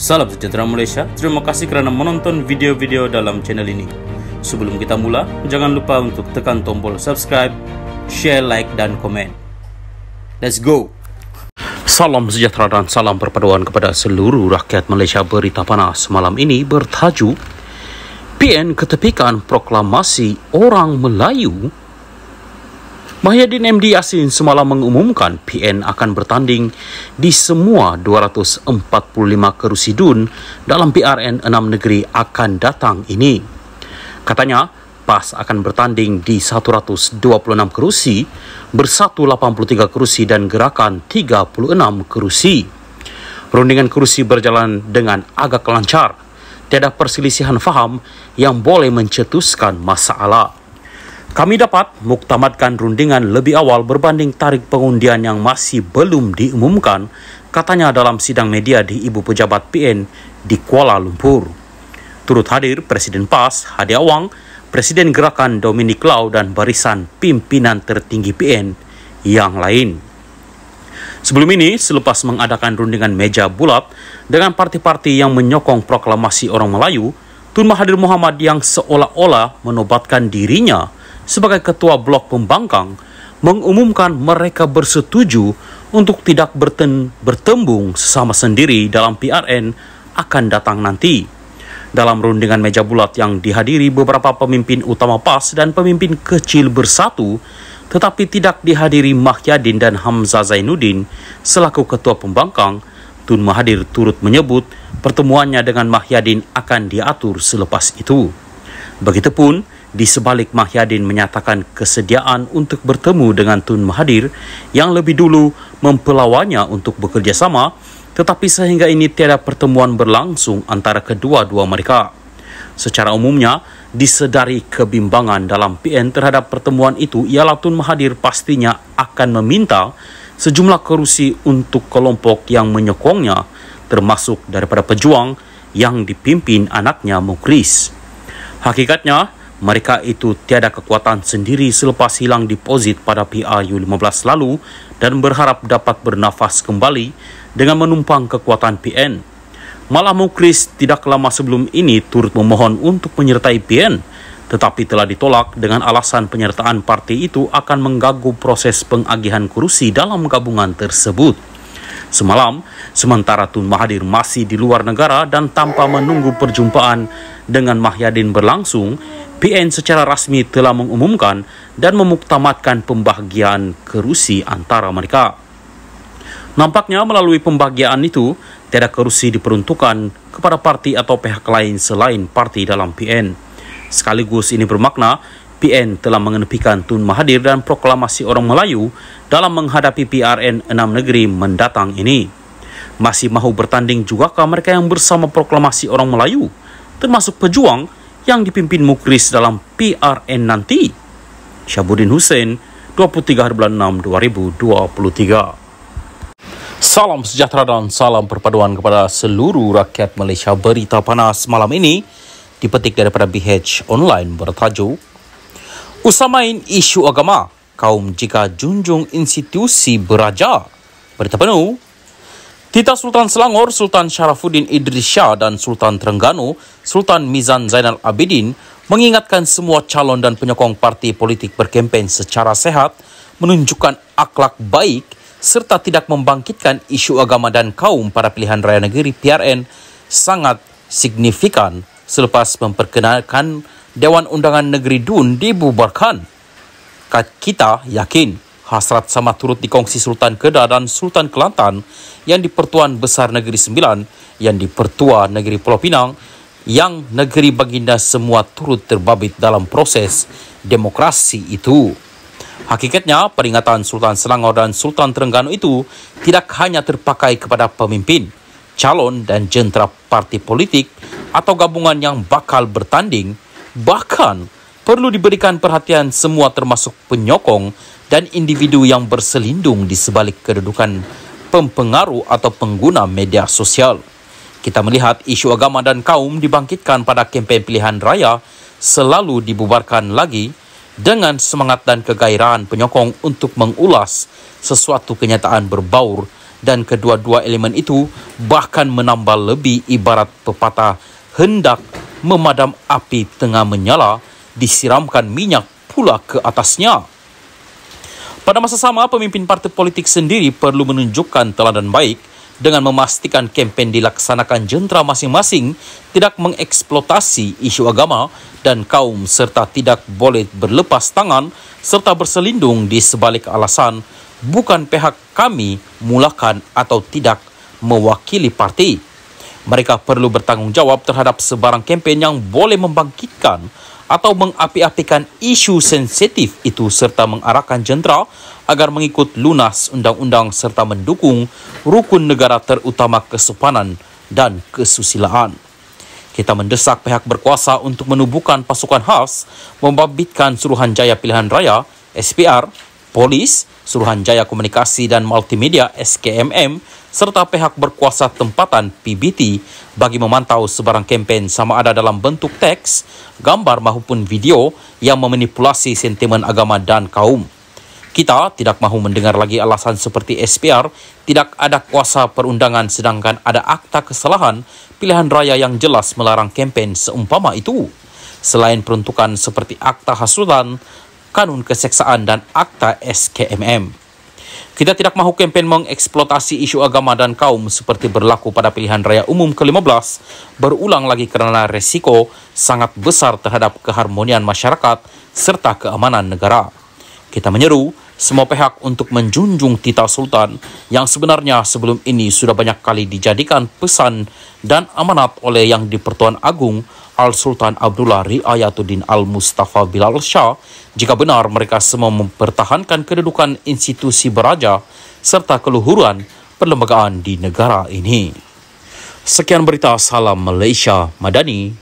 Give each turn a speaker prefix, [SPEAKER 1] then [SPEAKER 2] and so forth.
[SPEAKER 1] Salam sejahtera Malaysia, terima kasih kerana menonton video-video dalam channel ini. Sebelum kita mula, jangan lupa untuk tekan tombol subscribe, share, like dan komen. Let's go! Salam sejahtera dan salam perpaduan kepada seluruh rakyat Malaysia. Berita panas malam ini bertajuk PN ketepikan proklamasi orang Melayu. Mahyadin MD Yassin semalam mengumumkan PN akan bertanding di semua 245 kerusi DUN dalam PRN 6 negeri akan datang ini. Katanya, PAS akan bertanding di 126 kerusi, Bersatu 83 kerusi dan Gerakan 36 kerusi. Rundingan kerusi berjalan dengan agak lancar. Tiada perselisihan faham yang boleh mencetuskan masalah. Kami dapat muktamadkan rundingan lebih awal berbanding tarikh pengundian yang masih belum diumumkan, katanya dalam sidang media di Ibu Pejabat PN di Kuala Lumpur. Turut hadir Presiden PAS Hadi Awang, Presiden Gerakan Dominic Lau dan barisan pimpinan tertinggi PN yang lain. Sebelum ini, selepas mengadakan rundingan meja bulat dengan parti-parti yang menyokong proklamasi orang Melayu, Tun Mahathir Mohamad yang seolah-olah menobatkan dirinya sebagai Ketua Blok Pembangkang mengumumkan mereka bersetuju untuk tidak bertembung sesama sendiri dalam PRN akan datang nanti. Dalam rundingan meja bulat yang dihadiri beberapa pemimpin utama PAS dan pemimpin kecil Bersatu, tetapi tidak dihadiri Mahyadin dan Hamzah Zainuddin selaku Ketua Pembangkang, Tun Mahathir turut menyebut pertemuannya dengan Mahyadin akan diatur selepas itu. Begitupun di sebalik Mahyadin menyatakan kesediaan untuk bertemu dengan Tun Mahathir yang lebih dulu mempelawannya untuk bekerjasama, tetapi sehingga ini tiada pertemuan berlangsung antara kedua-dua mereka. Secara umumnya, disedari kebimbangan dalam PN terhadap pertemuan itu ialah Tun Mahathir pastinya akan meminta sejumlah kerusi untuk kelompok yang menyokongnya, termasuk daripada pejuang yang dipimpin anaknya Mukhris. Hakikatnya, mereka itu tiada kekuatan sendiri selepas hilang deposit pada PRU 15 lalu dan berharap dapat bernafas kembali dengan menumpang kekuatan PN. Malah Mukhris tidak lama sebelum ini turut memohon untuk menyertai PN, tetapi telah ditolak dengan alasan penyertaan parti itu akan mengganggu proses pengagihan kerusi dalam gabungan tersebut. Semalam, sementara Tun Mahathir masih di luar negara dan tanpa menunggu perjumpaan dengan Mahyadin berlangsung, PN secara rasmi telah mengumumkan dan memuktamadkan pembahagian kerusi antara mereka. Nampaknya melalui pembahagian itu, tiada kerusi diperuntukkan kepada parti atau pihak lain selain parti dalam PN. Sekaligus ini bermakna PN telah mengenepikan Tun Mahathir dan proklamasi orang Melayu dalam menghadapi PRN 6 negeri mendatang ini. Masih mahu bertanding jugakah mereka yang bersama proklamasi orang Melayu, termasuk pejuang yang dipimpin Mukhris dalam PRN nanti? Syabuddin Hussein, 23/6/2023. Salam sejahtera dan salam perpaduan kepada seluruh rakyat Malaysia. Berita panas malam ini dipetik daripada BH Online bertajuk Usamain isu agama, kaum jika junjung institusi beraja. Berita penuh, Tita Sultan Selangor, Sultan Sharafuddin Idris Shah dan Sultan Terengganu, Sultan Mizan Zainal Abidin mengingatkan semua calon dan penyokong parti politik berkempen secara sehat, menunjukkan akhlak baik serta tidak membangkitkan isu agama dan kaum pada pilihan raya negeri PRN sangat signifikan selepas memperkenalkan Dewan Undangan Negeri DUN dibubarkan. Kita yakin hasrat sama turut dikongsi Sultan Kedah dan Sultan Kelantan yang di Pertuan Besar Negeri Sembilan, yang di Pertua Negeri Pulau Pinang, yang negeri baginda semua turut terbabit dalam proses demokrasi itu. Hakikatnya, peringatan Sultan Selangor dan Sultan Terengganu itu tidak hanya terpakai kepada pemimpin, calon dan jentera parti politik atau gabungan yang bakal bertanding, bahkan perlu diberikan perhatian semua termasuk penyokong dan individu yang berselindung di sebalik kedudukan pempengaruh atau pengguna media sosial. Kita melihat isu agama dan kaum dibangkitkan pada kempen pilihan raya selalu dibubarkan lagi dengan semangat dan kegairahan penyokong untuk mengulas sesuatu kenyataan berbaur dan kedua-dua elemen itu bahkan menambah lebih ibarat pepatah hendak memadam api tengah menyala, disiramkan minyak pula ke atasnya. Pada masa sama, pemimpin parti politik sendiri perlu menunjukkan teladan baik dengan memastikan kempen dilaksanakan jentera masing-masing tidak mengeksploitasi isu agama dan kaum serta tidak boleh berlepas tangan serta berselindung di sebalik alasan bukan pihak kami mulakan atau tidak mewakili parti. Mereka perlu bertanggungjawab terhadap sebarang kempen yang boleh membangkitkan atau mengapi-apikan isu sensitif itu serta mengarahkan jentera agar mengikut lunas undang-undang serta mendukung rukun negara terutama kesopanan dan kesusilaan. Kita mendesak pihak berkuasa untuk menubuhkan pasukan khas, membabitkan Suruhanjaya Pilihan Raya, SPR, Polis, Suruhanjaya Komunikasi dan Multimedia, SKMM, serta pihak berkuasa tempatan, PBT, bagi memantau sebarang kempen sama ada dalam bentuk teks, gambar maupun video yang memanipulasi sentimen agama dan kaum. Kita tidak mahu mendengar lagi alasan seperti SPR tidak ada kuasa perundangan sedangkan ada akta kesalahan pilihan raya yang jelas melarang kempen seumpama itu. Selain peruntukan seperti akta hasutan, kanun keseksaan dan akta SKMM. Kita tidak mahu kempen mengeksploitasi isu agama dan kaum seperti berlaku pada pilihan raya umum ke-15 berulang lagi kerana resiko sangat besar terhadap keharmonian masyarakat serta keamanan negara. Kita menyeru semua pihak untuk menjunjung titah Sultan yang sebenarnya sebelum ini sudah banyak kali dijadikan pesan dan amanat oleh Yang di-Pertuan Agung Al-Sultan Abdullah Riayatuddin Al-Mustafa Bilal Shah jika benar mereka semua mempertahankan kedudukan institusi beraja serta keluhuran perlembagaan di negara ini. Sekian berita, salam Malaysia Madani.